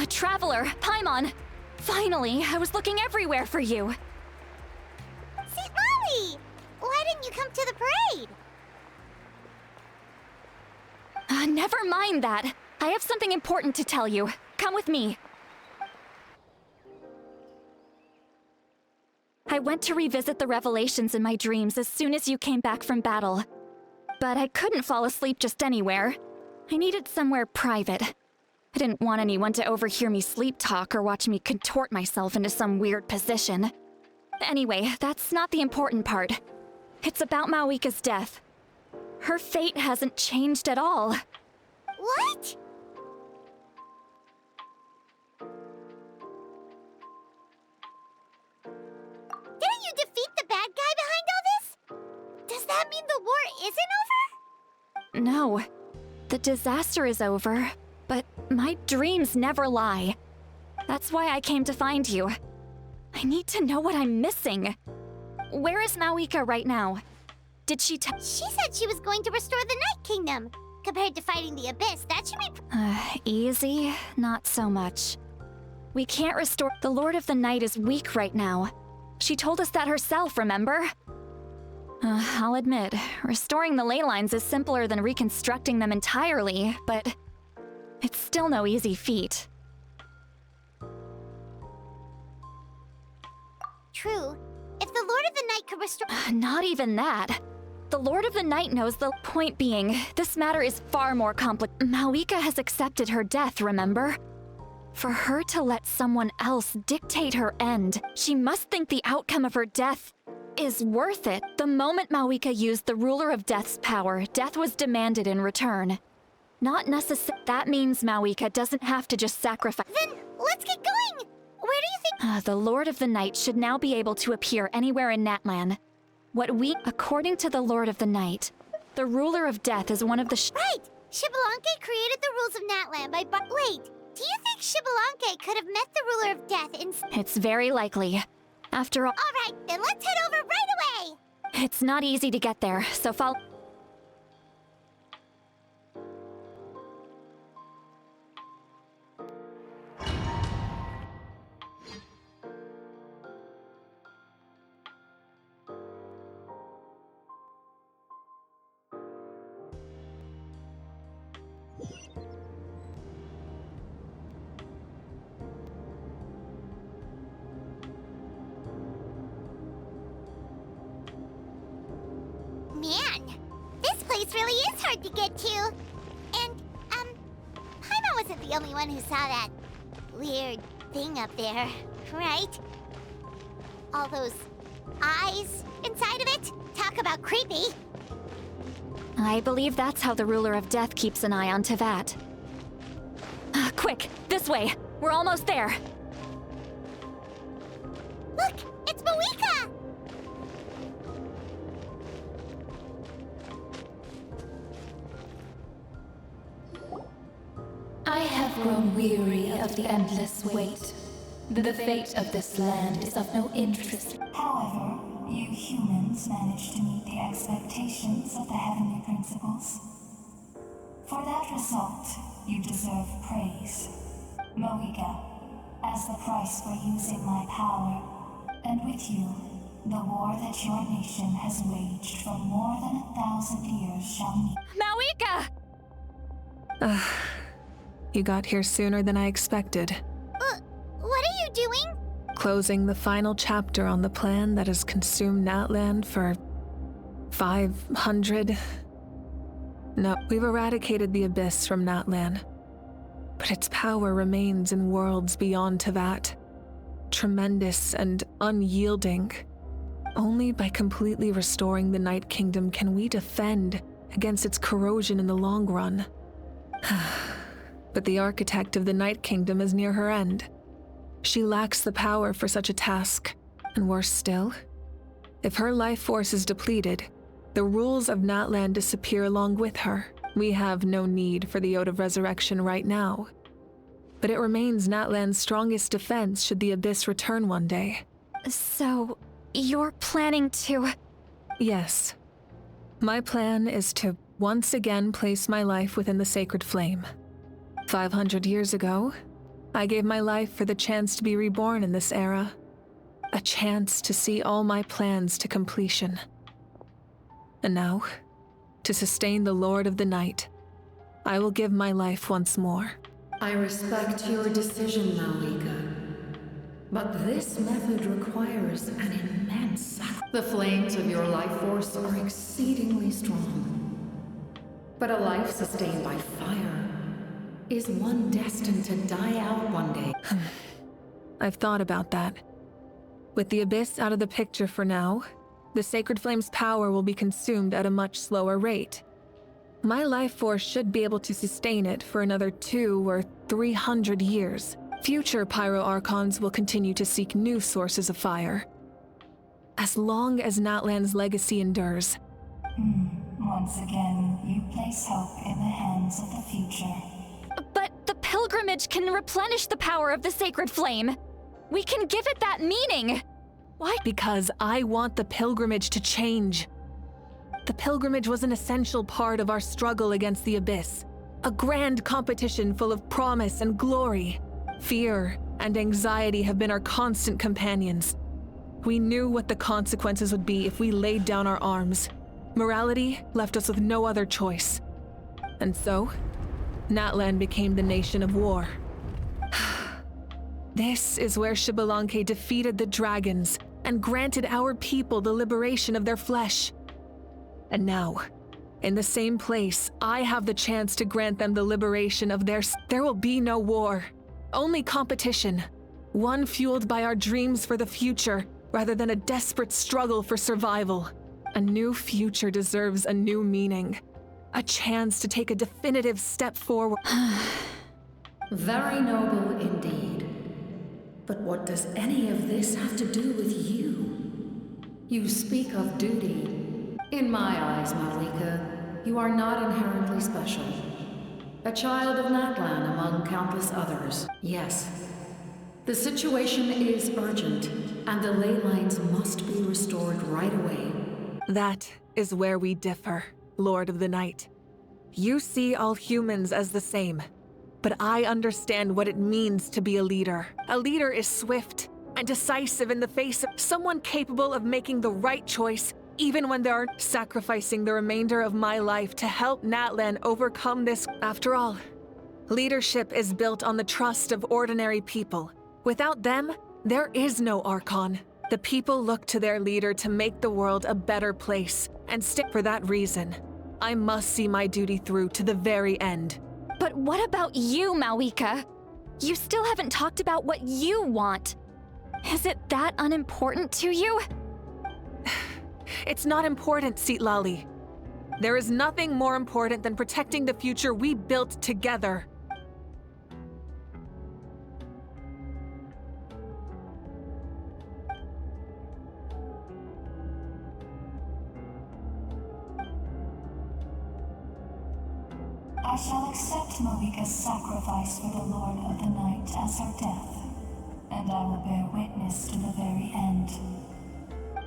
Traveler, Paimon! Finally, I was looking everywhere for you! St. Molly! Why didn't you come to the parade? Never mind that. I have something important to tell you. Come with me. I went to revisit the revelations in my dreams as soon as you came back from battle. But I couldn't fall asleep just anywhere. I needed somewhere private. I didn't want anyone to overhear me sleep talk or watch me contort myself into some weird position. Anyway, that's not the important part. It's about Mavuika's death. Her fate hasn't changed at all. What? Didn't you defeat the bad guy behind all this? Does that mean the war isn't over? No. The disaster is over, but my dreams never lie. That's why I came to find you. I need to know what I'm missing. Where is Mavuika right now? Did she She said she was going to restore the Night Kingdom. Compared to fighting the Abyss, that should be easy? Not so much. We can't restore— The Lord of the Night is weak right now. She told us that herself, remember? I'll admit, restoring the ley lines is simpler than reconstructing them entirely, but it's still no easy feat. True. If the Lord of the Night could restore— Not even that. The Lord of the Night knows. The point being, this matter is far more complicated. Mavuika has accepted her death, remember? For her to let someone else dictate her end, she must think the outcome of her death is worth it. The moment Mavuika used the Ruler of Death's power, death was demanded in return. Not necessarily. That means Mavuika doesn't have to just sacrifice. Then let's get going! Where do you think— The Lord of the Night should now be able to appear anywhere in Natlan. According to the Lord of the Night, the Ruler of Death is one of the Right! Shibalanke created the rules of Natlan by Wait, do you think Shibalanke could have met the Ruler of Death in— It's very likely. After all— Alright, then let's head over right away! It's not easy to get there, so follow— Man, this place really is hard to get to. And, Paimon wasn't the only one who saw that weird thing up there, right? All those eyes inside of it? Talk about creepy. I believe that's how the Ruler of Death keeps an eye on Teyvat. Quick, this way! We're almost there! Look, it's Mavuika! I have grown weary of the endless wait. The fate of this land is of no interest. However, you humans managed to meet the expectations of the heavenly principles. For that result, you deserve praise. Mavuika, as the price for using my power, and with you, the war that your nation has waged for more than 1,000 years shall meet. Mavuika! You got here sooner than I expected. What are you doing? Closing the final chapter on the plan that has consumed Natlan for 500... No, we've eradicated the Abyss from Natlan. But its power remains in worlds beyond Teyvat. Tremendous and unyielding. Only by completely restoring the Night Kingdom can we defend against its corrosion in the long run. But the architect of the Night Kingdom is near her end. She lacks the power for such a task, and worse still, if her life force is depleted, the rules of Natlan disappear along with her. We have no need for the Ode of Resurrection right now, but it remains Natlan's strongest defense should the Abyss return one day. So, you're planning to— Yes. My plan is to once again place my life within the sacred flame. 500 years ago, I gave my life for the chance to be reborn in this era. A chance to see all my plans to completion. And now, to sustain the Lord of the Night, I will give my life once more. I respect your decision, Mavuika. But this method requires an immense sacrifice. The flames of your life force are exceedingly strong. But a life sustained by fire is one destined to die out one day. I've thought about that. With the Abyss out of the picture for now, the Sacred Flame's power will be consumed at a much slower rate. My life force should be able to sustain it for another 200 or 300 years. Future Pyro-Archons will continue to seek new sources of fire. As long as Natlan's legacy endures. Once again, you place hope in the hands of the future. But the pilgrimage can replenish the power of the Sacred Flame. We can give it that meaning. Why? Because I want the pilgrimage to change. The pilgrimage was an essential part of our struggle against the Abyss. A grand competition full of promise and glory. Fear and anxiety have been our constant companions. We knew what the consequences would be if we laid down our arms. Morality left us with no other choice. And so, Natlan became the nation of war. This is where Xbalanque defeated the dragons and granted our people the liberation of their flesh. And now, in the same place, I have the chance to grant them the liberation of their... There will be no war, only competition. One fueled by our dreams for the future, rather than a desperate struggle for survival. A new future deserves a new meaning. A chance to take a definitive step forward. Very noble indeed. But what does any of this have to do with you? You speak of duty. In my eyes, Mavuika, you are not inherently special. A child of Natlan among countless others. Yes, the situation is urgent, and the ley lines must be restored right away. That is where we differ, Lord of the Night. You see all humans as the same, but I understand what it means to be a leader. A leader is swift and decisive in the face of someone capable of making the right choice, even when they're sacrificing the remainder of my life to help Natlan overcome this. After all, leadership is built on the trust of ordinary people. Without them, there is no Archon. The people look to their leader to make the world a better place, and stick for that reason. I must see my duty through to the very end. But what about you, Mavuika? You still haven't talked about what you want. Is it that unimportant to you? It's not important, Citlali. There is nothing more important than protecting the future we built together. I shall accept Mavika's sacrifice for the Lord of the Night as her death, and I will bear witness to the very end.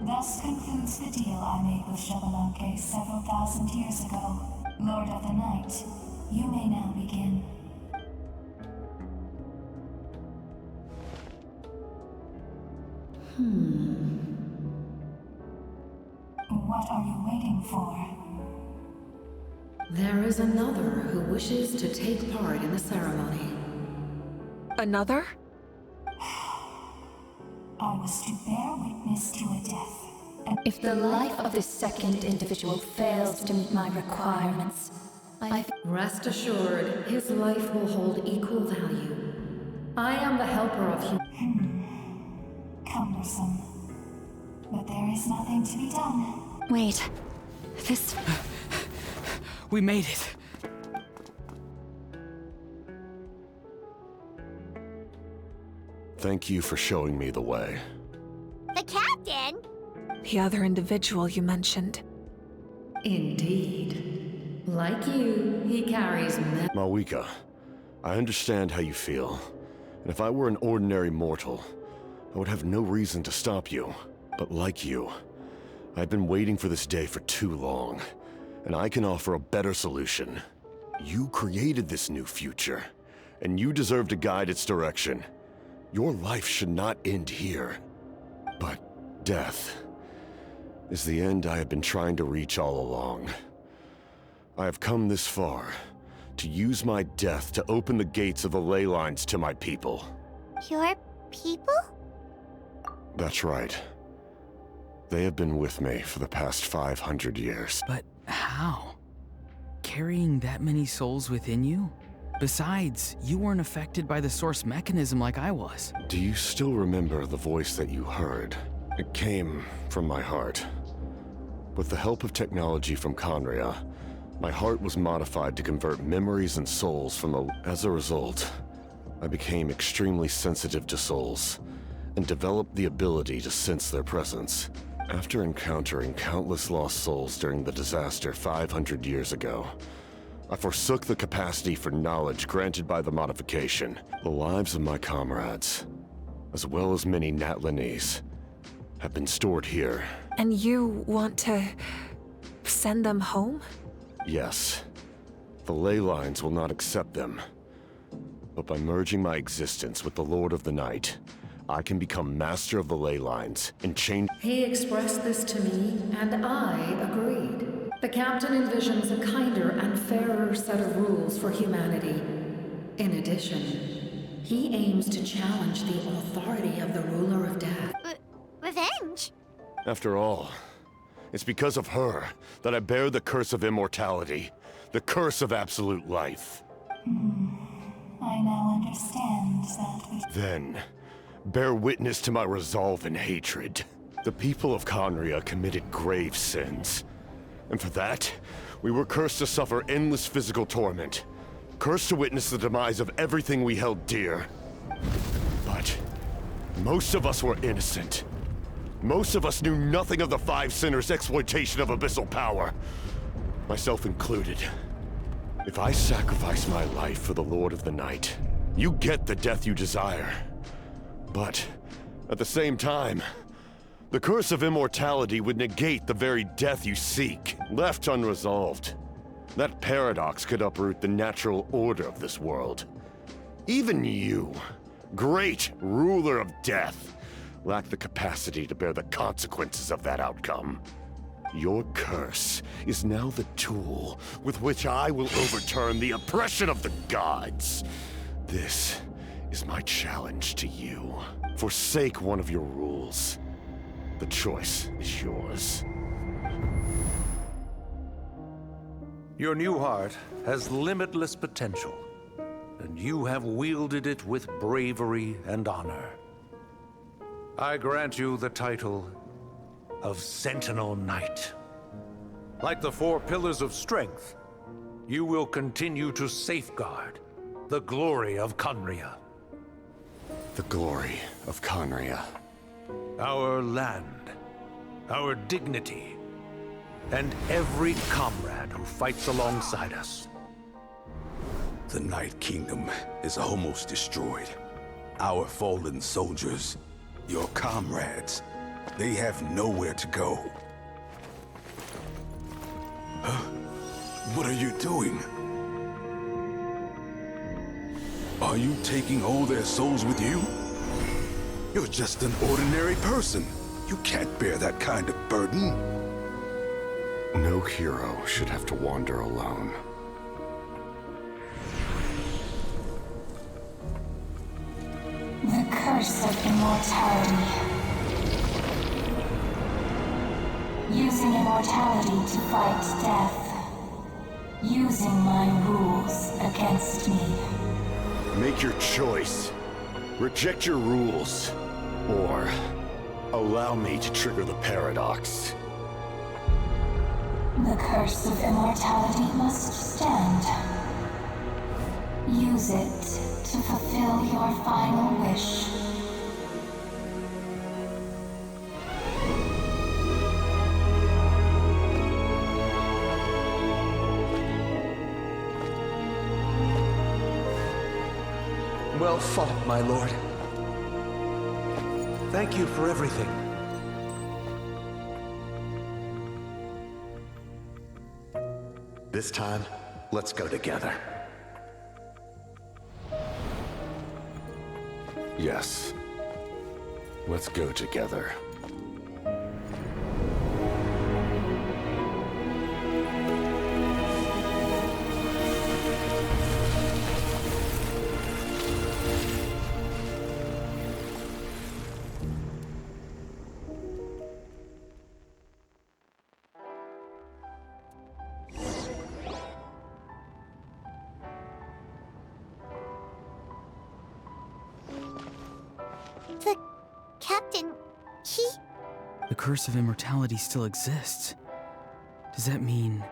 Thus concludes the deal I made with Xbalanque several thousand years ago. Lord of the Night, you may now begin. What are you waiting for? There is another who wishes to take part in the ceremony. Another? I was to bear witness to a death. If the life of this second individual fails to meet my requirements, Rest assured, his life will hold equal value. I am the helper of Cumbersome. But there is nothing to be done. Wait, this... We made it. Thank you for showing me the way. The captain? The other individual you mentioned. Indeed. Like you, he carries Mavuika, I understand how you feel. And if I were an ordinary mortal, I would have no reason to stop you. But like you, I've been waiting for this day for too long. And I can offer a better solution. You created this new future, and you deserve to guide its direction. Your life should not end here. But death is the end I have been trying to reach all along. I have come this far to use my death to open the gates of the ley lines to my people. Your people? That's right. They have been with me for the past 500 years. But how? Carrying that many souls within you? Besides, you weren't affected by the source mechanism like I was. Do you still remember the voice that you heard? It came from my heart. With the help of technology from Conria, my heart was modified to convert memories and souls from the... As a result, I became extremely sensitive to souls, and developed the ability to sense their presence. After encountering countless lost souls during the disaster 500 years ago, I forsook the capacity for knowledge granted by the modification. The lives of my comrades, as well as many Natlanese, have been stored here. And you want to send them home? Yes. The ley lines will not accept them. But by merging my existence with the Lord of the Night, I can become master of the ley lines and change... He expressed this to me, and I agreed. The captain envisions a kinder and fairer set of rules for humanity. In addition, he aims to challenge the authority of the ruler of death. Revenge? After all, it's because of her that I bear the curse of immortality, the curse of absolute life. I now understand that Then, bear witness to my resolve and hatred. The people of Conria committed grave sins. And for that, we were cursed to suffer endless physical torment. Cursed to witness the demise of everything we held dear. But most of us were innocent. Most of us knew nothing of the Five Sinners' exploitation of abyssal power. Myself included. If I sacrifice my life for the Lord of the Night, you get the death you desire. But, at the same time, the curse of immortality would negate the very death you seek. Left unresolved, that paradox could uproot the natural order of this world. Even you, great ruler of death, lack the capacity to bear the consequences of that outcome. Your curse is now the tool with which I will overturn the oppression of the gods. This is my challenge to you. Forsake one of your rules. The choice is yours. Your new heart has limitless potential, and you have wielded it with bravery and honor. I grant you the title of Sentinel Knight. Like the four pillars of strength, you will continue to safeguard the glory of Conria. The glory of Conria. Our land, our dignity, and every comrade who fights alongside us. The Night Kingdom is almost destroyed. Our fallen soldiers, your comrades, they have nowhere to go. What are you doing? Are you taking all their souls with you? You're just an ordinary person. You can't bear that kind of burden. No hero should have to wander alone. the curse of immortality. Using immortality to fight death. Using my rules against me. Make your choice. Reject your rules. Or allow me to trigger the paradox. The curse of immortality must stand. Use it to fulfill your final wish. Well fought, my lord. Thank you for everything. This time, let's go together. Yes. Let's go together. The captain, he... The curse of immortality still exists. Does that mean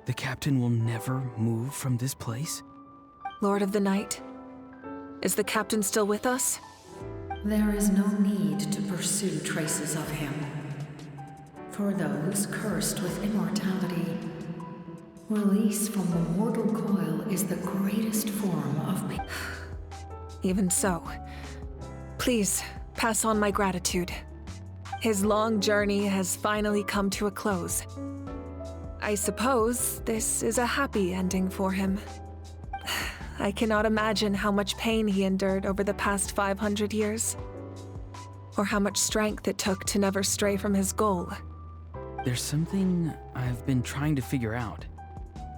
the captain will never move from this place? Lord of the Night, is the captain still with us? There is no need to pursue traces of him. For those cursed with immortality, release from the mortal coil is the greatest form of peace. Even so, please pass on my gratitude. His long journey has finally come to a close. I suppose this is a happy ending for him. I cannot imagine how much pain he endured over the past 500 years, or how much strength it took to never stray from his goal. There's something I've been trying to figure out.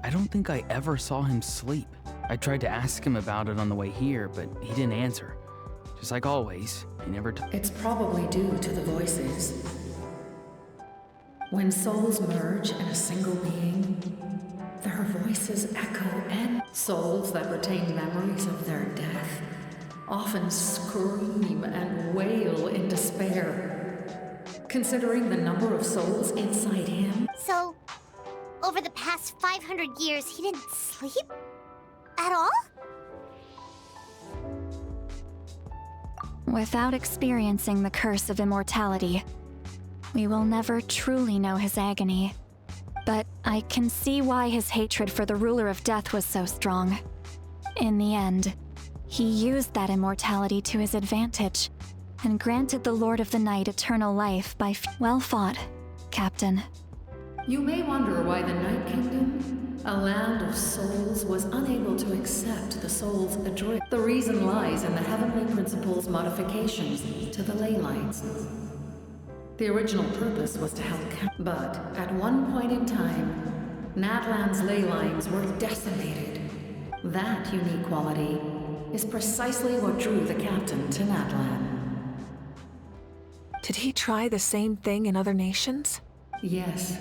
I don't think I ever saw him sleep. I tried to ask him about it on the way here, but he didn't answer. Just like always, he never It's probably due to the voices. When souls merge in a single being, their voices echo, and souls that retain memories of their death often scream and wail in despair. Considering the number of souls inside him, So, over the past 500 years, he didn't sleep? At all? Without experiencing the curse of immortality, we will never truly know his agony. But I can see why his hatred for the ruler of death was so strong. In the end, he used that immortality to his advantage and granted the Lord of the Night eternal life by well fought, Captain. you may wonder why the Night Kingdom, a land of souls, was unable to accept the soul's adrift. The reason lies in the Heavenly Principle's modifications to the ley lines. The original purpose was to help but at one point in time, Natlan's ley lines were decimated. That unique quality is precisely what drew the captain to Natlan. Did he try the same thing in other nations? Yes.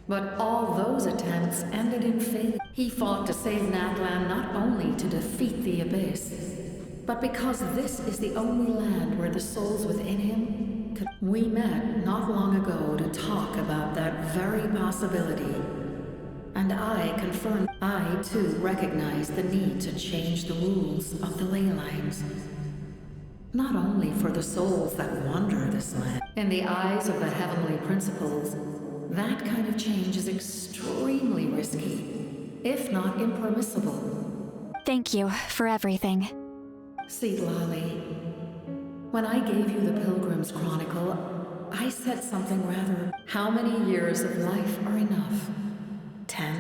But all those attempts ended in failure. He fought to save Natlan not only to defeat the Abyss, but because this is the only land where the souls within him could... We met not long ago to talk about that very possibility. And I confirmed I too recognize the need to change the rules of the ley lines. Not only for the souls that wander this land. In the eyes of the Heavenly Principles, that kind of change is extremely risky, if not impermissible. Thank you for everything. See, Lolly, when I gave you the Pilgrim's Chronicle, I said something rather... How many years of life are enough? 10?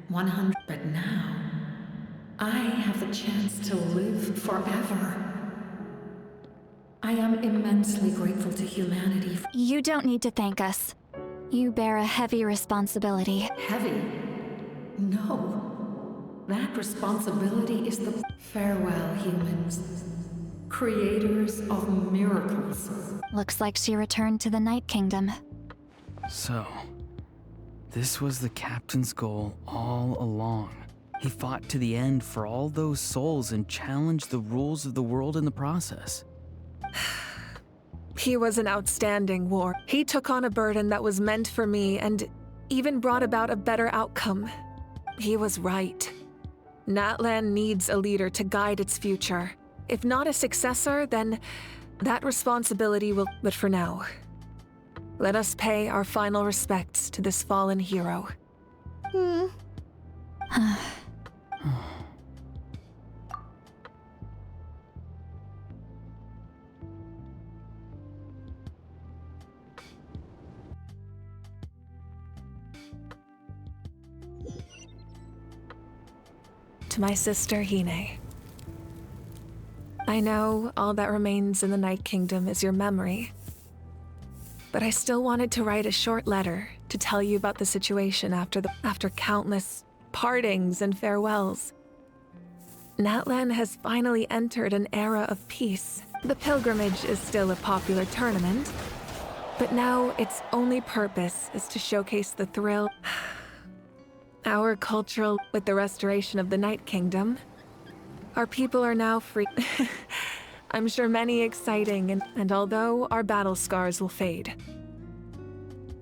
100? But now, I have the chance to live forever. I am immensely grateful to humanity. You don't need to thank us. You bear a heavy responsibility. Heavy? No. That responsibility is the... Farewell, humans. Creators of miracles. Looks like she returned to the Night Kingdom. So, this was the captain's goal all along. He fought to the end for all those souls and challenged the rules of the world in the process. He was an outstanding warrior. He took on a burden that was meant for me and even brought about a better outcome. He was right. Natlan needs a leader to guide its future. If not a successor, then that responsibility will... But for now, let us pay our final respects to this fallen hero. To my sister Hine. I know all that remains in the Night Kingdom is your memory, but I still wanted to write a short letter to tell you about the situation after countless partings and farewells. Natlan has finally entered an era of peace. The pilgrimage is still a popular tournament, but now its only purpose is to showcase the thrill our cultural with the restoration of the Night Kingdom. Our people are now free. I'm sure many exciting, and although our battle scars will fade.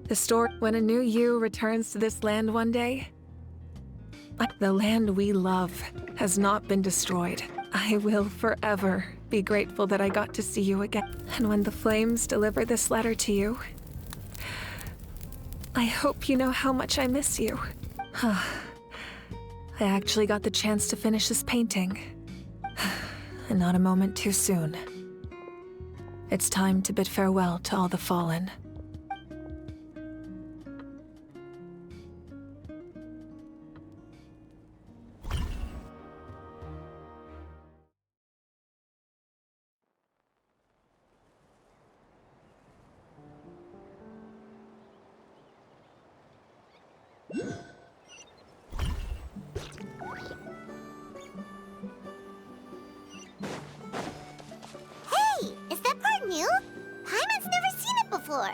The story when a new you returns to this land one day, the land we love has not been destroyed. I will forever be grateful that I got to see you again. And when the flames deliver this letter to you, I hope you know how much I miss you. I actually got the chance to finish this painting. And not a moment too soon. It's time to bid farewell to all the fallen. New? Paimon's never seen it before.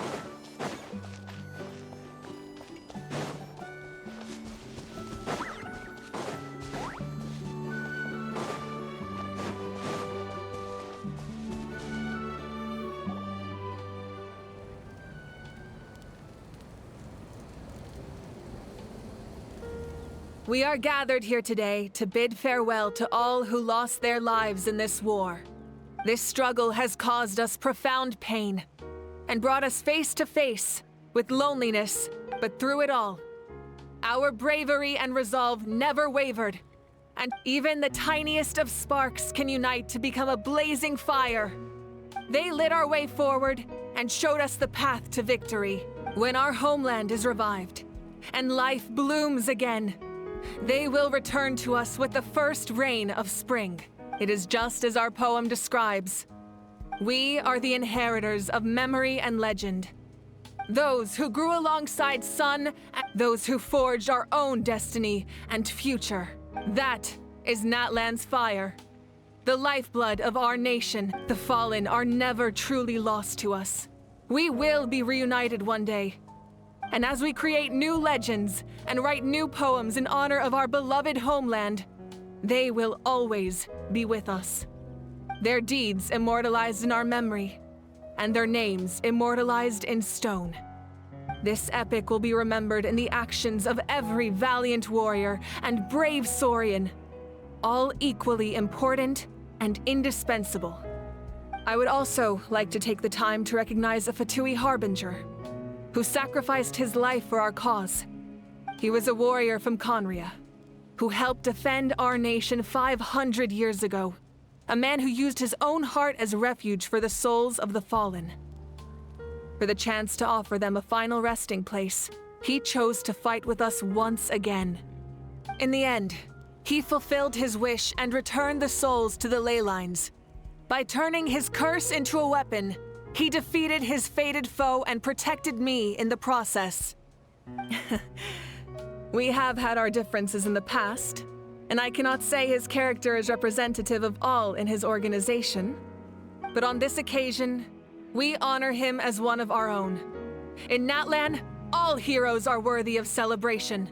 We are gathered here today to bid farewell to all who lost their lives in this war. This struggle has caused us profound pain and brought us face to face with loneliness, but through it all, our bravery and resolve never wavered, and even the tiniest of sparks can unite to become a blazing fire. They lit our way forward and showed us the path to victory. When our homeland is revived and life blooms again, they will return to us with the first rain of spring. It is just as our poem describes. We are the inheritors of memory and legend. Those who grew alongside sun, and those who forged our own destiny and future. That is Natlan's fire. The lifeblood of our nation. The fallen are never truly lost to us. We will be reunited one day. And as we create new legends and write new poems in honor of our beloved homeland, they will always be with us. Their deeds immortalized in our memory, and their names immortalized in stone. This epic will be remembered in the actions of every valiant warrior and brave Saurian, all equally important and indispensable. I would also like to take the time to recognize a Fatui harbinger, who sacrificed his life for our cause. He was a warrior from Conria, who helped defend our nation 500 years ago. A man who used his own heart as refuge for the souls of the fallen. For the chance to offer them a final resting place, he chose to fight with us once again. In the end, he fulfilled his wish and returned the souls to the ley lines. By turning his curse into a weapon, he defeated his fated foe and protected me in the process. We have had our differences in the past, and I cannot say his character is representative of all in his organization. But on this occasion, we honor him as one of our own. In Natlan, all heroes are worthy of celebration.